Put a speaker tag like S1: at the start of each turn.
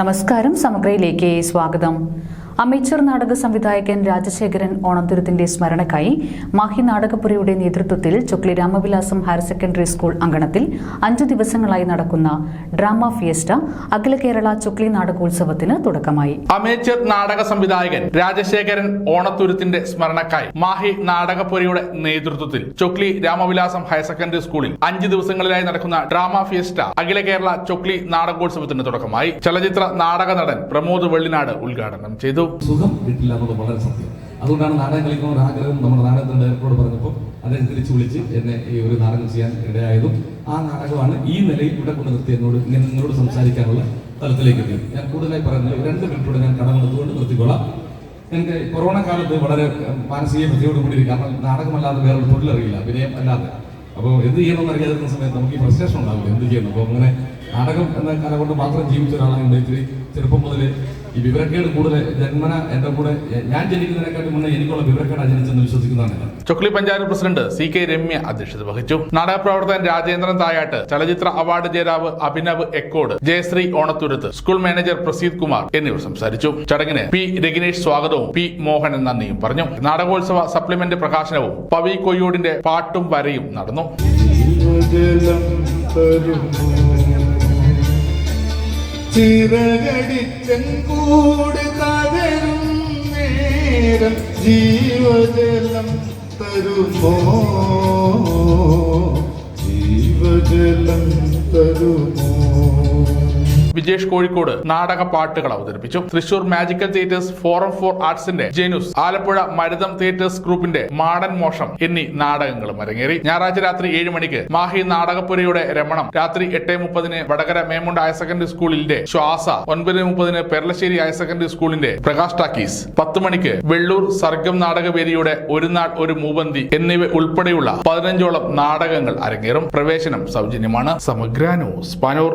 S1: നമസ്കാരം. സമഗ്രയിലേക്ക് സ്വാഗതം. അമേച്ചർ നാടക സംവിധായകൻ രാജശേഖരൻ ഓണത്തുരുത്തിന്റെ സ്മരണയ്ക്കായി മാഹി നാടകപുരയുടെ നേതൃത്വത്തിൽ Chokli Ramavilasam higher secondary school അങ്കണത്തിൽ 5 ദിവസങ്ങളായി നടക്കുന്ന ഡ്രാമ ഫിയസ്റ്റ അഖില കേരള ചൊക്ലി നാടകോത്സവത്തിന് തുടക്കമായി.
S2: അമേച്ചർ നാടക സംവിധായകൻ രാജശേഖരൻ ഓണത്തുരുത്തിന്റെ സ്മരണയ്ക്കായി മാഹി നാടകപുരയുടെ നേതൃത്വത്തിൽ ചൊക്ലി രാമവിലാസം ഹയർ സെക്കൻഡറി സ്കൂളിൽ 5 ദിവസങ്ങളിലായി നടക്കുന്ന ഡ്രാമ ഫിയസ്റ്റ അഖില കേരള ചൊക്ലി നാടകോത്സവത്തിന് തുടക്കമായി. ചലച്ചിത്ര നാടക നടൻ പ്രമോദ് വെള്ളിനാട് ഉദ്ഘാടനം ചെയ്തു.
S3: സുഖം കിട്ടില്ല എന്നത് വളരെ സത്യം. അതുകൊണ്ടാണ് നാടകം കളിക്കുന്ന ഒരു ആഗ്രഹം നമ്മുടെ നാടകത്തിന്റെ ഡയറക്ടറോട് പറഞ്ഞപ്പോൾ അദ്ദേഹം തിരിച്ചു വിളിച്ച് എന്നെ ഈ ഒരു നാടകം ചെയ്യാൻ ഇടയായതും ആ നാടകമാണ് ഈ നിലയിൽ ഇവിടെ കൊണ്ട് നിർത്തി എന്നോട് ഇങ്ങനെ നിങ്ങളോട് സംസാരിക്കാനുള്ള തലത്തിലേക്ക് എത്തിയത്. ഞാൻ കൂടുതലായി പറയുന്നത് 2 മിനിറ്റോടെ ഞാൻ കടമെടുത്തുകൊണ്ട് നിർത്തിക്കൊള്ളാം. എനിക്ക് കൊറോണ കാലത്ത് വളരെ മാനസിക പ്രതിയോട് കൂടി, കാരണം നാടകമല്ലാതെ വേറൊരു തൊഴിലറിയില്ല, അഭിനയം അല്ലാതെ. അപ്പോൾ എന്ത് ചെയ്യണമെന്ന് അറിയാതിരുന്ന സമയത്ത് നമുക്ക് ഈ ഫ്രസ്ട്രേഷൻ ഉണ്ടാവില്ല, എന്ത് ചെയ്യുന്നു. അപ്പോൾ അങ്ങനെ നാടകം എന്ന കല കൊണ്ട് മാത്രം ജീവിച്ച ഒരാളാണ്. ഇത്തിരി ചെറുപ്പം മുതൽ ഈ വിവരക്കേട് കൂടുതൽ ജന്മന എന്റെ കൂടെ, ഞാൻ ജനിക്കുന്നതിനെക്കാട്ടും മുന്നേ എനിക്കുള്ള വിവരക്കേട് ജനിച്ചെന്ന് വിശ്വസിക്കുന്നതാണ്.
S2: ചൊക്ലി പഞ്ചായത്ത് പ്രസിഡന്റ് CK രമ്യ അധ്യക്ഷത വഹിച്ചു. നാടക പ്രവർത്തകൻ രാജേന്ദ്രൻ തായാട്ട്, ചലച്ചിത്ര അവാർഡ് ജേതാവ് അഭിനവ് എക്കോട്, ജയശ്രീ ഓണത്തുരുത്ത്, സ്കൂൾ മാനേജർ പ്രസീദ് കുമാർ എന്നിവർ സംസാരിച്ചു. ചടങ്ങിന് P രഗിനേഷ് സ്വാഗതവും P മോഹനൻ നന്ദിയും പറഞ്ഞു. നാടകോത്സവ സപ്ലിമെന്റ് പ്രകാശനവും പവി കൊയ്യോടിന്റെ പാട്ടും വരയും നടന്നു.
S4: ചിറകടിച്ചൂട് തകരും നേരം ജീവജലം തരുമോ, ജീവജലം തരുമോ.
S2: വിജേഷ് കോഴിക്കോട് നാടക പാട്ടുകൾ അവതരിപ്പിച്ചു. Thrissur magical theatres forum for ആർട്സിന്റെ ജെനുസ്, ആലപ്പുഴ മരുതം തിയേറ്റേഴ്സ് ഗ്രൂപ്പിന്റെ മാടൻ മോഷം എന്നീ നാടകങ്ങളും അരങ്ങേറി. ഞായറാഴ്ച രാത്രി 7 മണിക്ക് മാഹി നാടകപുരയുടെ രമണം, രാത്രി 8:30 വടകര മേമുണ്ട് ഹയർ സെക്കൻഡറി സ്കൂളിന്റെ ശ്വാസ, 9:30 പെർലശ്ശേരി ഹയർ സെക്കൻഡറി സ്കൂളിന്റെ പ്രകാശ് ടാക്കീസ്, 10 മണിക്ക് വെള്ളൂർ സർഗം നാടകവേദിയുടെ ഒരു നാൾ ഒരു മൂവന്തി എന്നിവ ഉൾപ്പെടെയുള്ള 15ഓളം നാടകങ്ങൾ അരങ്ങേറും. പ്രവേശനം സൗജന്യമാണ്. സമഗ്ര ന്യൂസ്, പാനൂർ.